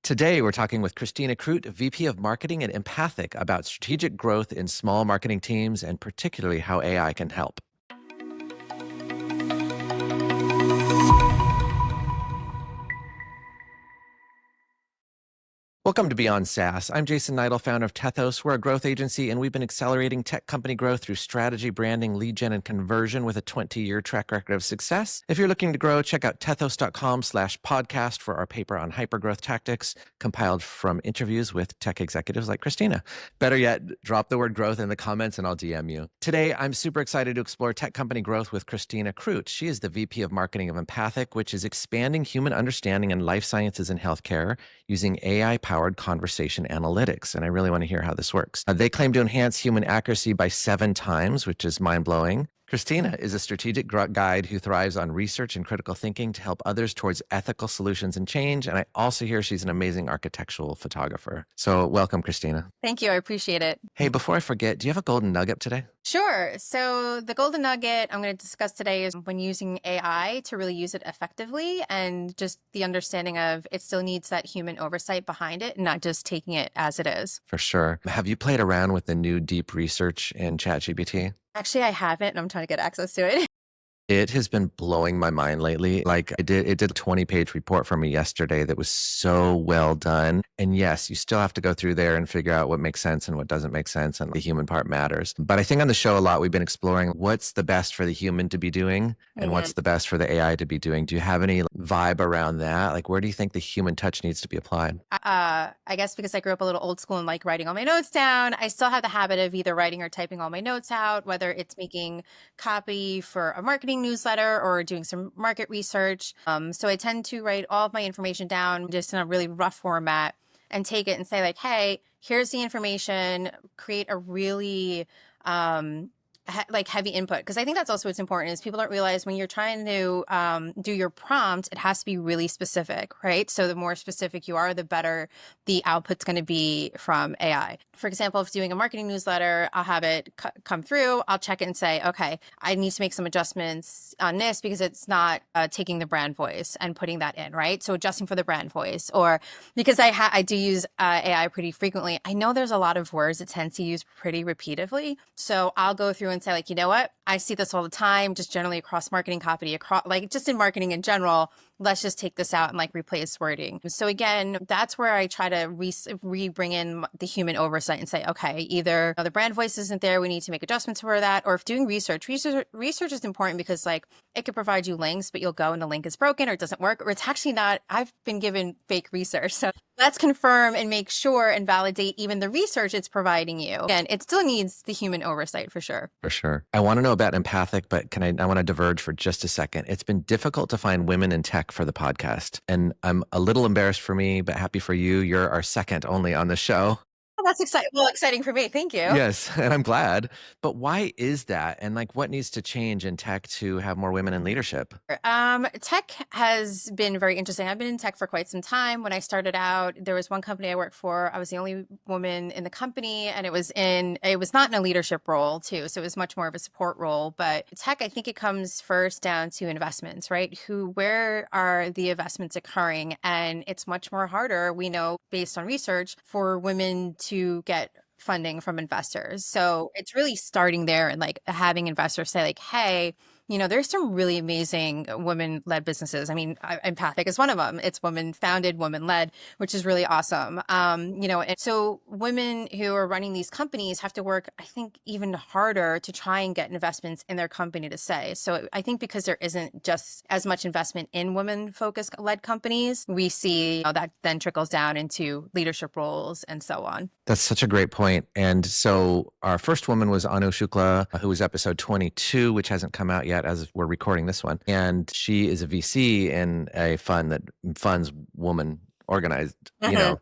Today, we're talking with Kristina Kroot, VP of Marketing at Mpathic, about strategic growth in small marketing teams and particularly how AI can help. Welcome to BeyondSaaS. I'm Jason Niedle, founder of Tethos. We're a growth agency, and we've been accelerating tech company growth through strategy, branding, lead gen, and conversion with a 20-year track record of success. If you're looking to grow, check out tethos.com/podcast for our paper on hypergrowth tactics, compiled from interviews with tech executives like Kristina. Better yet, drop the word growth in the comments and I'll DM you. Today, I'm super excited to explore tech company growth with Kristina Kroot. She is the VP of Marketing of Mpathic, which is expanding human understanding in life sciences and healthcare using AI-powered conversation analytics. And I really want to hear how this works. They claim to enhance human accuracy by 7 times, which is mind-blowing. Kristina is a strategic guide who thrives on research and critical thinking to help others towards ethical solutions and change. And I also hear she's an amazing architectural photographer. So welcome, Kristina. Thank you. I appreciate it. Hey, before I forget, do you have a golden nugget today? Sure. So the golden nugget I'm going to discuss today is when using AI to really use it effectively, and just the understanding of it still needs that human oversight behind it, not just taking it as it is. For sure. Have you played around with the new deep research in ChatGPT? Actually, I haven't, and I'm trying to get access to it. It has been blowing my mind lately. Like it did a 20-page report for me yesterday that was so well done. And yes, you still have to go through there and figure out what makes sense and what doesn't make sense, and the human part matters. But I think on the show a lot, we've been exploring what's the best for the human to be doing and what's the best for the AI to be doing. Do you have any vibe around that? Like, where do you think the human touch needs to be applied? I guess because I grew up a little old school and like writing all my notes down, I still have the habit of either writing or typing all my notes out, whether it's making copy for a marketing newsletter or doing some market research. So I tend to write all of my information down just in a really rough format and take it and say like, hey, here's the information, create a really heavy input. Because I think that's also what's important is people don't realize when you're trying to do your prompt, it has to be really specific, right? So the more specific you are, the better the output's going to be from AI. For example, if doing a marketing newsletter, I'll have it come through, I'll check it and say, okay, I need to make some adjustments on this because it's not taking the brand voice and putting that in, right? So adjusting for the brand voice, or because I do use AI pretty frequently, I know there's a lot of words it tends to use pretty repeatedly. So I'll go through and say like, you know what? I see this all the time, just generally across marketing copy, like just in marketing in general. Let's just take this out and like replace wording. So again, that's where I try to bring in the human oversight and say, okay, either the brand voice isn't there, we need to make adjustments for that. Or if doing research is important because like it could provide you links, but you'll go and the link is broken or it doesn't work, or it's actually not, I've been given fake research. So let's confirm and make sure and validate even the research it's providing you. Again, it still needs the human oversight for sure. For sure. I want to know about Mpathic, but I want to diverge for just a second. It's been difficult to find women in tech for the podcast. And I'm a little embarrassed for me, but happy for you. You're our second only on the show. Oh, that's exciting. Well, exciting for me. Thank you. Yes, and I'm glad. But why is that? And like, what needs to change in tech to have more women in leadership? Tech has been very interesting. I've been in tech for quite some time. When I started out, there was one company I worked for. I was the only woman in the company, and it was not in a leadership role too. So it was much more of a support role. But tech, I think it comes first down to investments, right? Where are the investments occurring? And it's much more harder, we know, based on research, for women to get funding from investors. So it's really starting there and like having investors say like, hey, there's some really amazing women-led businesses. I mean, Mpathic is one of them. It's woman-founded, woman-led, which is really awesome. And so women who are running these companies have to work, I think, even harder to try and get investments in their company to say. So I think because there isn't just as much investment in women-focused led companies, we see that then trickles down into leadership roles and so on. That's such a great point. And so our first woman was Anu Shukla, who was episode 22, which hasn't come out yet as we're recording this one. And she is a VC in a fund that funds woman-organized,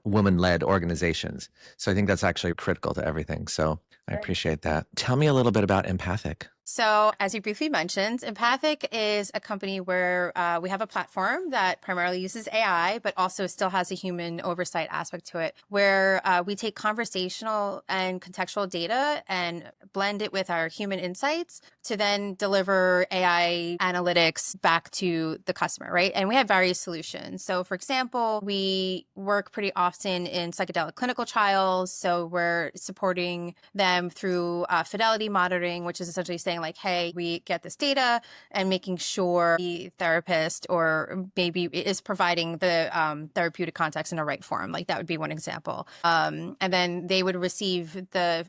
woman-led organizations. So I think that's actually critical to everything. So I appreciate that. Tell me a little bit about Mpathic. So, as you briefly mentioned, Empathic is a company where we have a platform that primarily uses AI, but also still has a human oversight aspect to it, where we take conversational and contextual data and blend it with our human insights to then deliver AI analytics back to the customer, right? And we have various solutions. So, for example, we work pretty often in psychedelic clinical trials. So, we're supporting them through fidelity monitoring, which is essentially saying, like, hey, we get this data and making sure the therapist or maybe is providing the therapeutic context in the right form. Like that would be one example. And then they would receive the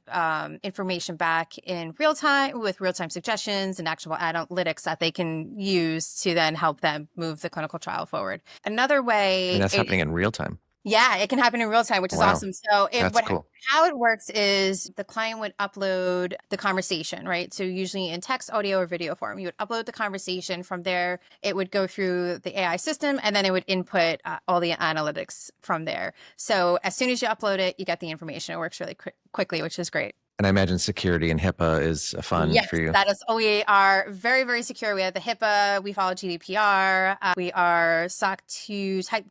information back in real time with real time suggestions and actionable analytics that they can use to then help them move the clinical trial forward. Another And way, that's happening in real time. yeah, it can happen in real time, which is Wow, awesome. So that's cool. how it works is the client would upload the conversation, right? So usually in text, audio, or video form, you would upload the conversation. From there, it would go through the AI system, and then it would input all the analytics from there. So as soon as you upload it, you get the information. It works really quickly, which is great. And I imagine security and HIPAA is fun Yes, for you. that is. We are very, very secure. We have the HIPAA. We follow GDPR. We are SOC 2 Type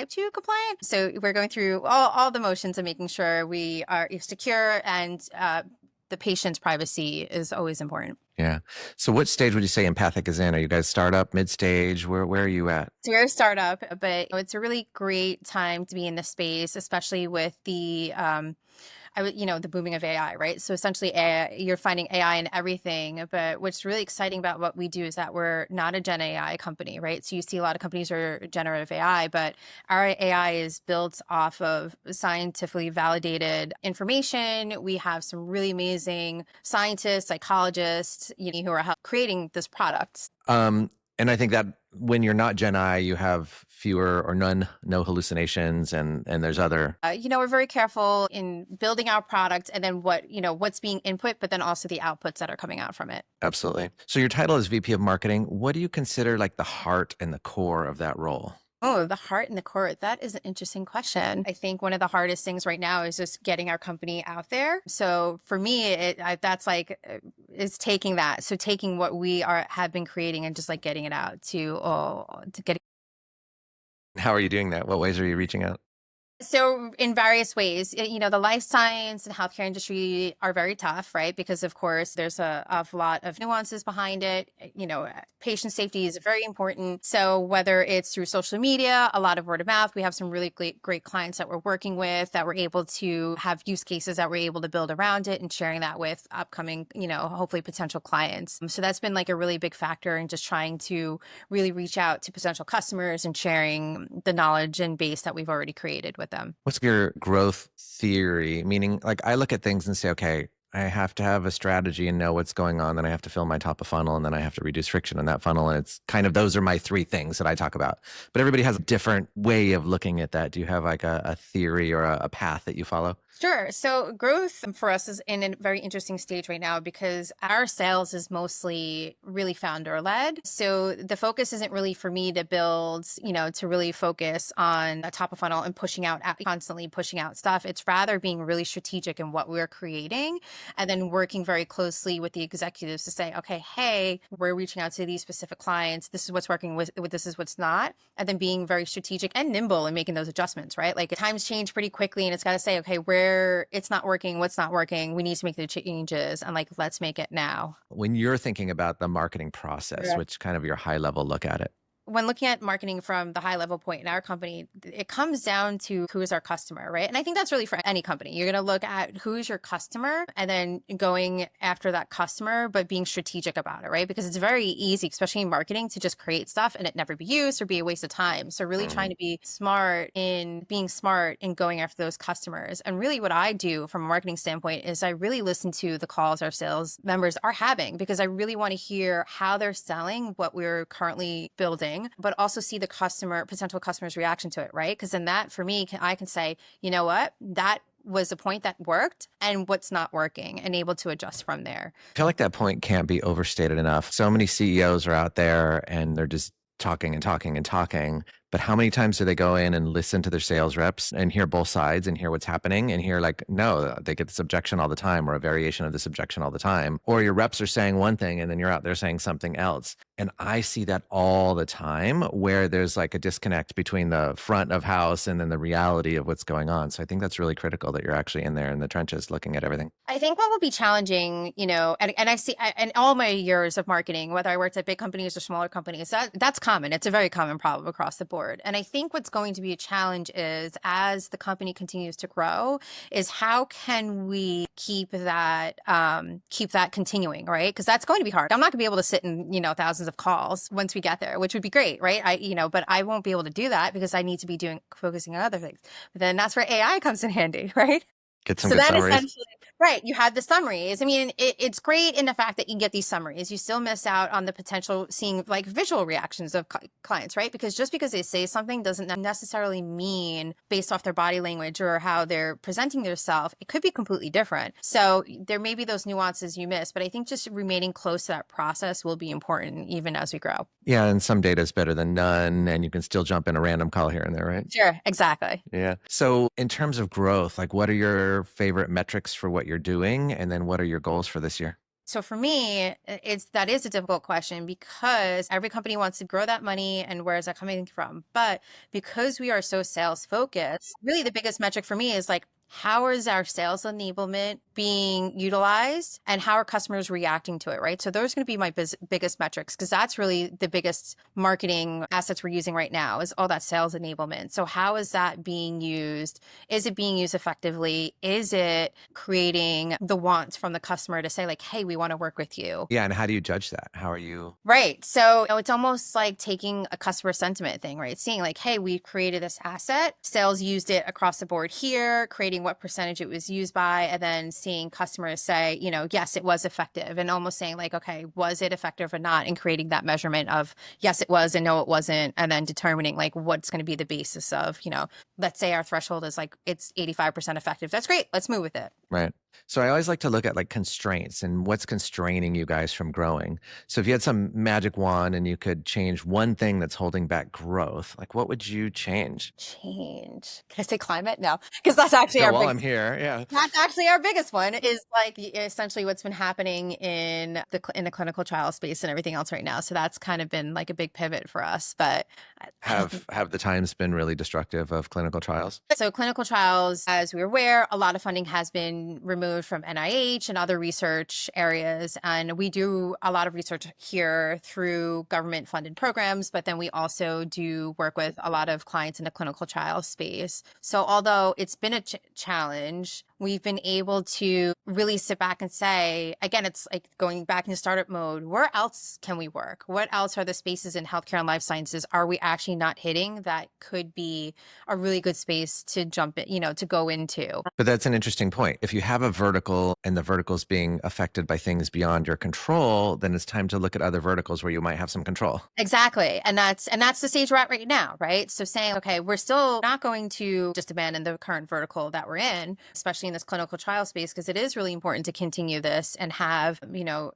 2 compliant. So we're going through all the motions of making sure we are secure, and the patient's privacy is always important. Yeah. So what stage would you say Empathic is in? Are you guys startup, mid-stage? Where are you at? So we're a startup, but it's a really great time to be in this space, especially with the the booming of AI, right? So essentially, AI, you're finding AI in everything. But what's really exciting about what we do is that we're not a Gen AI company, right? So you see a lot of companies are generative AI, but our AI is built off of scientifically validated information. We have some really amazing scientists, psychologists, who are creating this product. And I think that when you're not Gen I, you have fewer or no hallucinations, and there's other. We're very careful in building our product, and then what's being input, but then also the outputs that are coming out from it. Absolutely. So your title is VP of Marketing. What do you consider like the heart and the core of that role? Oh, the heart and the core. That is an interesting question. I think one of the hardest things right now is just getting our company out there. So for me, that's like is taking that. So taking what we have been creating and just like getting it out to get. How are you doing that? What ways are you reaching out? So in various ways, the life science and healthcare industry are very tough, right? Because of course there's a lot of nuances behind it. Patient safety is very important. So whether it's through social media, a lot of word of mouth, we have some really great clients that we're working with that we're able to have use cases that we're able to build around it and sharing that with upcoming, hopefully potential clients. So that's been like a really big factor in just trying to really reach out to potential customers and sharing the knowledge and base that we've already created with them. What's your growth theory? Meaning, like, I look at things and say, okay, I have to have a strategy and know what's going on. Then I have to fill my top of funnel, and then I have to reduce friction in that funnel. And it's kind of, those are my three things that I talk about. But everybody has a different way of looking at that. Do you have like a theory or a path that you follow? Sure. So growth for us is in a very interesting stage right now because our sales is mostly really founder led. So the focus isn't really for me to build, to really focus on a top of funnel and constantly pushing out stuff. It's rather being really strategic in what we're creating and then working very closely with the executives to say, okay, hey, we're reaching out to these specific clients. This is what's working with this is what's not. And then being very strategic and nimble in making those adjustments, right? Like times change pretty quickly and it's got to say, okay, where it's not working, what's not working, we need to make the changes and like, let's make it now. When you're thinking about the marketing process, Yeah. which kind of your high level look at it? When looking at marketing from the high level point in our company, it comes down to who is our customer, right? And I think that's really for any company. You're going to look at who's your customer and then going after that customer, but being strategic about it, right? Because it's very easy, especially in marketing, to just create stuff and it never be used or be a waste of time. So really trying to be smart in going after those customers. And really what I do from a marketing standpoint is I really listen to the calls our sales members are having because I really want to hear how they're selling what we're currently building, but also see the potential customer's reaction to it, right? Because then that for me, I can say, you know what, that was a point that worked and what's not working and able to adjust from there. I feel like that point can't be overstated enough. So many CEOs are out there and they're just talking and talking and talking, But how many times do they go in and listen to their sales reps and hear both sides and hear what's happening and hear like, no, they get this objection all the time or a variation of this objection all the time. Or your reps are saying one thing and then you're out there saying something else. And I see that all the time where there's like a disconnect between the front of house and then the reality of what's going on. So I think that's really critical that you're actually in there in the trenches looking at everything. I think what will be challenging, and I've seen in all my years of marketing, whether I worked at big companies or smaller companies, that's common. It's a very common problem across the board. And I think what's going to be a challenge is as the company continues to grow, is how can we keep that continuing, right? Because that's going to be hard. I'm not going to be able to sit in, thousands of calls once we get there, which would be great, right? But I won't be able to do that because I need to be focusing on other things. But then that's where AI comes in handy, right? Get some So good then summaries. essentially, right, you have the summaries. I mean, it's great in the fact that you get these summaries. You still miss out on the potential seeing like visual reactions of clients, right? Because just because they say something doesn't necessarily mean based off their body language or how they're presenting themselves, it could be completely different. So there may be those nuances you miss, but I think just remaining close to that process will be important even as we grow. Yeah, and some data is better than none, and you can still jump in a random call here and there, right? Sure, exactly. Yeah. So in terms of growth, like what are your favorite metrics for what you're doing? And then what are your goals for this year? So for me, that is a difficult question because every company wants to grow that money and where is that coming from? But because we are so sales focused, really the biggest metric for me is like, how is our sales enablement being utilized and how are customers reacting to it, right? So those are going to be my biggest metrics because that's really the biggest marketing assets we're using right now is all that sales enablement. So how is that being used? Is it being used effectively? Is it creating the wants from the customer to say like, hey, we want to work with you? Yeah. And how do you judge that? How are you? Right. So it's almost like taking a customer sentiment thing, right? Seeing like, hey, we've created this asset, sales used it across the board here, creating what percentage it was used by, and then seeing customers say, yes, it was effective, and almost saying like, okay, was it effective or not, and creating that measurement of yes, it was, and no, it wasn't, and then determining like what's going to be the basis of, let's say our threshold is like it's 85% effective. That's great. Let's move with it. Right. So I always like to look at like constraints and what's constraining you guys from growing. So if you had some magic wand and you could change one thing that's holding back growth, like what would you change? Change. Can I say climate? No, because that's actually Yeah, our while big. I'm here, yeah. That's actually our biggest one is like essentially what's been happening in the clinical trial space and everything else right now. So that's kind of been like a big pivot for us. But Have the times been really destructive of clinical trials? so clinical trials, as we're aware, a lot of funding has been removed from NIH and other research areas. And we do a lot of research here through government funded programs, but then we also do work with a lot of clients in the clinical trial space. So although it's been a challenge, we've been able to really sit back and say, again, it's like going back into startup mode. Where else can we work? What else are the spaces in healthcare and life sciences are we actually not hitting that could be a really good space to jump in, to go into? But that's an interesting point. If you have a vertical and the vertical's being affected by things beyond your control, then it's time to look at other verticals where you might have some control. Exactly. And that's the stage we're at right now, right? So saying, okay, we're still not going to just abandon the current vertical that we're in, especially in this clinical trial space, because it is really important to continue this and have,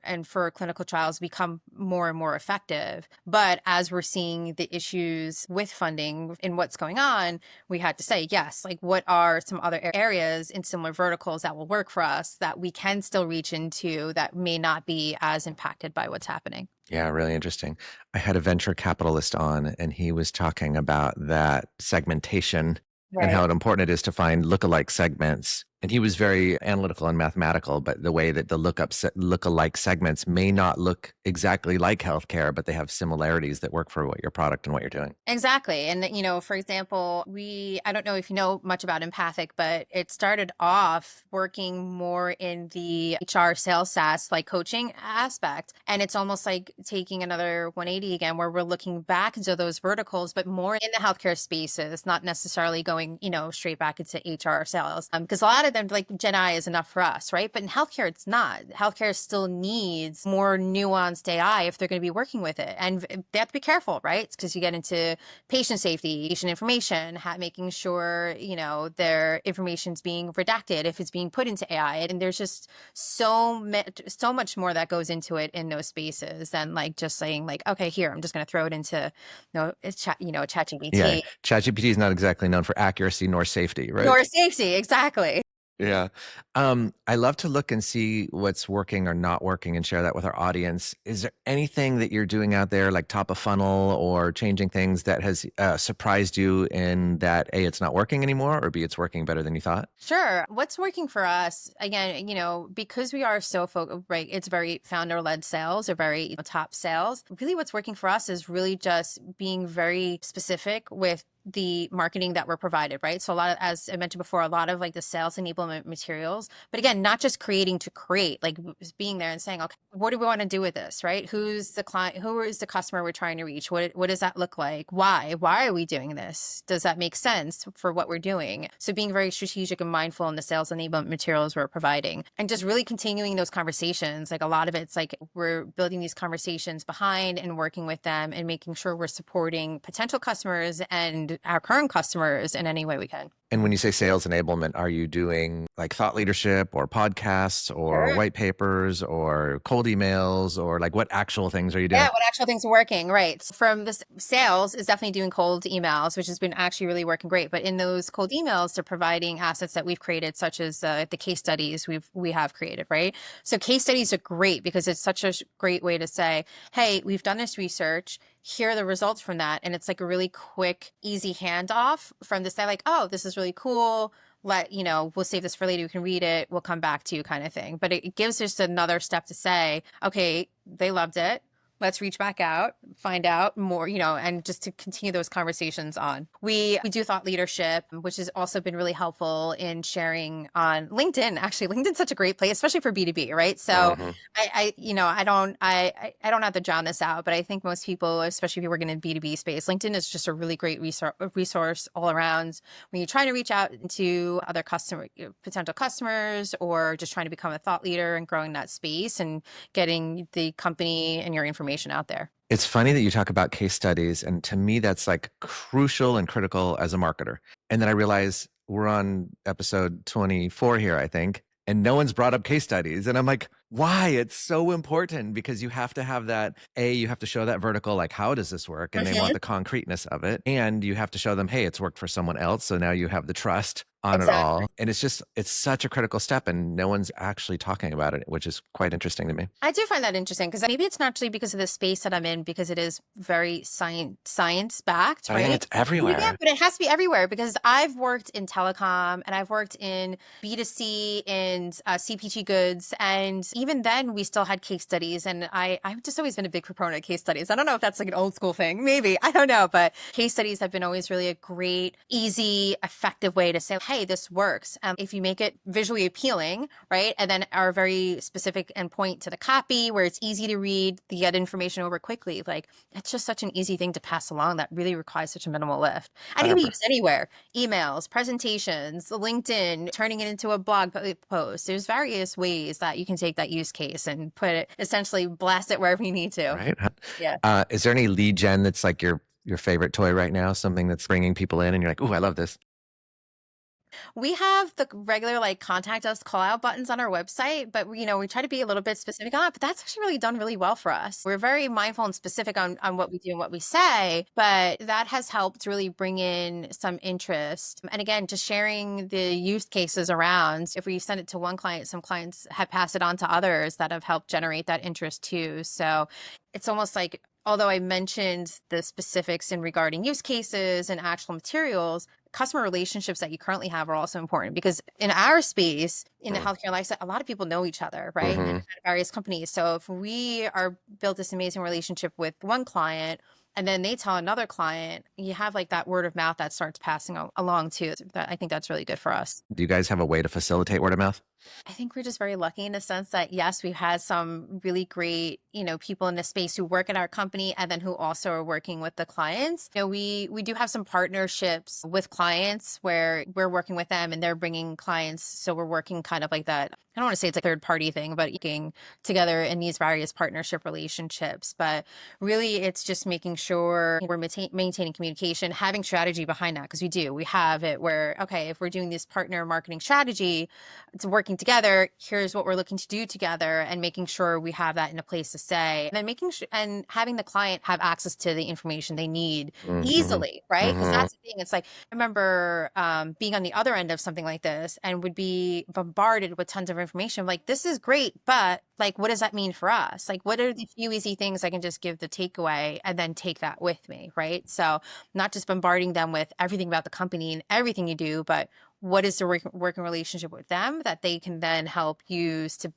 and for clinical trials become more and more effective. But as we're seeing the issues with funding and what's going on, we had to say, yes, like what are some other areas in similar verticals that will work for us that we can still reach into that may not be as impacted by what's happening? Yeah, really interesting. I had a venture capitalist on, and he was talking about that segmentation and how important it is to find lookalike segments. And he was very analytical and mathematical, but the way that the lookalike segments may not look exactly like healthcare, but they have similarities that work for what your product and what you're doing. Exactly. And, for example, I don't know if you know much about Mpathic, but it started off working more in the HR sales SaaS, like coaching aspect. And it's almost like taking another 180 again, where we're looking back into those verticals, but more in the healthcare spaces, not necessarily going, straight back into HR sales. Because a lot of them like Gen I is enough for us, right? But in healthcare, it's not. Healthcare still needs more nuanced AI if they're going to be working with it. And they have to be careful, right? Because you get into patient safety, patient information, making sure, their information's being redacted if it's being put into AI. And there's just so much more that goes into it in those spaces than like just saying like, okay, here, I'm just going to throw it into, ChatGPT. Yeah, ChatGPT is not exactly known for accuracy nor safety, right? Nor safety, exactly. Yeah. I love to look and see what's working or not working and share that with our audience. Is there anything that you're doing out there, like top of funnel or changing things that has surprised you in that A, it's not working anymore, or B, it's working better than you thought? Sure. What's working for us, again, because we are so right, it's very founder-led sales or very top sales. Really what's working for us is really just being very specific with the marketing that we're provided, right? So a lot of, as I mentioned before, a lot of like the sales enablement materials, but again, not just creating to create, like being there and saying, okay, what do we want to do with this, right? Who's the client? Who is the customer we're trying to reach? What does that look like? Why are we doing this? Does that make sense for what we're doing? So being very strategic and mindful in the sales enablement materials we're providing and just really continuing those conversations. Like a lot of it's like we're building these conversations behind and working with them and making sure we're supporting potential customers and our current customers in any way we can. And when you say sales enablement, are you doing like thought leadership or podcasts or white papers or cold emails, or like what actual things are you doing? Yeah, what actual things are working, right? From this sales is definitely doing cold emails, which has been actually really working great. But in those cold emails, they're providing assets that we've created, such as the case studies we have created, right? So case studies are great because it's such a great way to say, hey, we've done this research. Here are the results from that. And it's like a really quick, easy handoff from the side, like, oh, this is really cool. We'll save this for later. You can read it. We'll come back to you kind of thing. But it gives just another step to say, okay, they loved it. Let's reach back out, find out more, and just to continue those conversations on. We do thought leadership, which has also been really helpful in sharing on LinkedIn. Actually, LinkedIn's such a great place, especially for B2B, right? So I don't have to drown this out, but I think most people, especially if you're working in B2B space, LinkedIn is just a really great resource all around when you're trying to reach out to other potential customers, or just trying to become a thought leader and growing that space and getting the company and your information out there. It's funny that you talk about case studies, and to me, that's like crucial and critical as a marketer. And then I realize we're on episode 24 here, I think, and no one's brought up case studies. And I'm like, why? It's so important, because you have to have that, you have to show that vertical, like, how does this work? And they want the concreteness of it. And you have to show them, hey, it's worked for someone else. So now you have the trust on it all. And it's such a critical step, and no one's actually talking about it, which is quite interesting to me. I do find that interesting because maybe it's naturally because of the space that I'm in, because it is very science backed, right? I think it's everywhere. Yeah, but it has to be everywhere, because I've worked in telecom and I've worked in B2C and CPG goods. And even then we still had case studies. And I've just always been a big proponent of case studies. I don't know if that's like an old school thing, maybe, I don't know, but case studies have been always really a great, easy, effective way to say, hey, this works. If you make it visually appealing, right? And then are very specific and point to the copy where it's easy to read, to get information over quickly. Like, it's just such an easy thing to pass along that really requires such a minimal lift. And it can be used anywhere: emails, presentations, LinkedIn, turning it into a blog post. There's various ways that you can take that use case and put it, essentially blast it wherever you need to. Right. Yeah. Is there any lead gen that's like your favorite toy right now? Something that's bringing people in and you're like, ooh, I love this. We have the regular like contact us, call out buttons on our website, but we try to be a little bit specific on it, but that's actually really done really well for us. We're very mindful and specific on what we do and what we say, but that has helped really bring in some interest. And again, just sharing the use cases around. If we send it to one client, some clients have passed it on to others that have helped generate that interest too. So it's almost like, although I mentioned the specifics in regarding use cases and actual materials, customer relationships that you currently have are also important, because in our space, in the healthcare lifestyle, a lot of people know each other, right? And at various companies. So if we are built this amazing relationship with one client, and then they tell another client, you have like that word of mouth that starts passing along too. I think that's really good for us. Do you guys have a way to facilitate word of mouth? I think we're just very lucky in the sense that, yes, we've had some really great, people in this space who work at our company and then who also are working with the clients. We do have some partnerships with clients where we're working with them and they're bringing clients. So we're working kind of like that. I don't want to say it's a third party thing, but working together in these various partnership relationships. But really, it's just making sure we're maintaining communication, having strategy behind that, because we have it where, okay, if we're doing this partner marketing strategy, it's working together. Here's what we're looking to do together, and making sure we have that in a place to say, and then making sure and having the client have access to the information they need easily, right? Because that's the thing. It's like, I remember being on the other end of something like this and would be bombarded with tons of information. Like, this is great, but like, what does that mean for us? Like, what are the few easy things I can just give the takeaway and then take that with me, right? So not just bombarding them with everything about the company and everything you do, but what is the working relationship with them that they can then help use to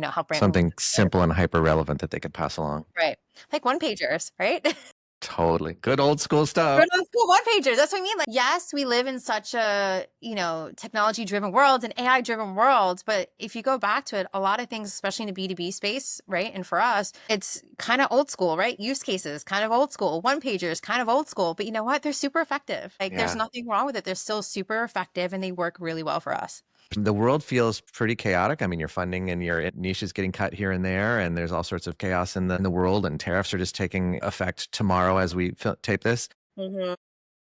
help brand Something simple and hyper relevant that they could pass along. right, like one pagers, right? Totally. Good old school stuff. Good old school one pagers. That's what I mean. Like, yes, we live in such a technology driven world and AI driven world, but if you go back to it, a lot of things, especially in the B2B space, right, and for us, it's kind of old school, right? Use cases, kind of old school. One pagers, kind of old school, but you know what? They're super effective. Like, there's nothing wrong with it. They're still super effective and they work really well for us. The world feels pretty chaotic. I mean, your funding and your niche is getting cut here and there, and there's all sorts of chaos in the world, and tariffs are just taking effect tomorrow as we tape this.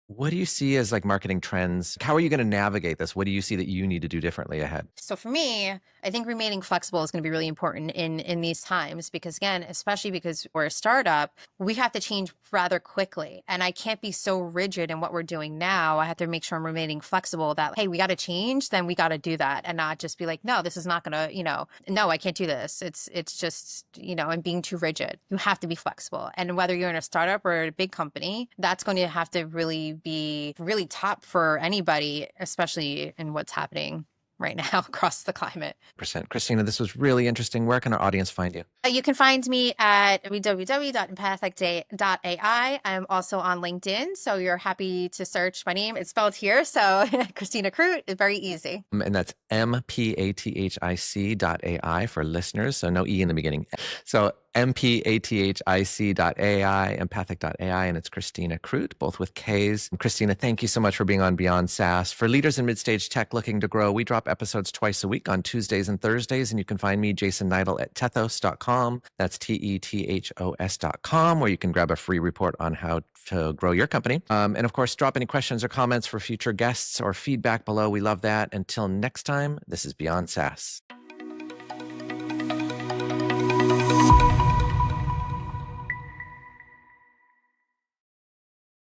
What do you see as like marketing trends? How are you going to navigate this? What do you see that you need to do differently ahead? So for me, I think remaining flexible is going to be really important in these times, because again, especially because we're a startup, we have to change rather quickly. And I can't be so rigid in what we're doing now. I have to make sure I'm remaining flexible that, hey, we got to change, then we got to do that, and not just be like, no, this is not going to, no, I can't do this. It's just, I'm being too rigid. You have to be flexible. And whether you're in a startup or a big company, that's going to have to really be really top for anybody, especially in what's happening right now across the climate. Kristina, this was really interesting. Where can our audience find you? You can find me at www.mpathic.ai. I'm also on LinkedIn, so you're happy to search my name. It's spelled here, so Kristina Kroot is very easy. And that's mpathic.ai for listeners, so no E in the beginning. So mpathic.ai, empathic.ai, and it's Kristina Kroot, both with Ks. And Kristina, thank you so much for being on Beyond SaaS. For leaders in mid-stage tech looking to grow, we drop episodes twice a week on Tuesdays and Thursdays, and you can find me, Jason Niedle, at tethos.com. That's TETHOS.com, where you can grab a free report on how to grow your company. And of course, drop any questions or comments for future guests or feedback below. We love that. Until next time, this is Beyond SaaS.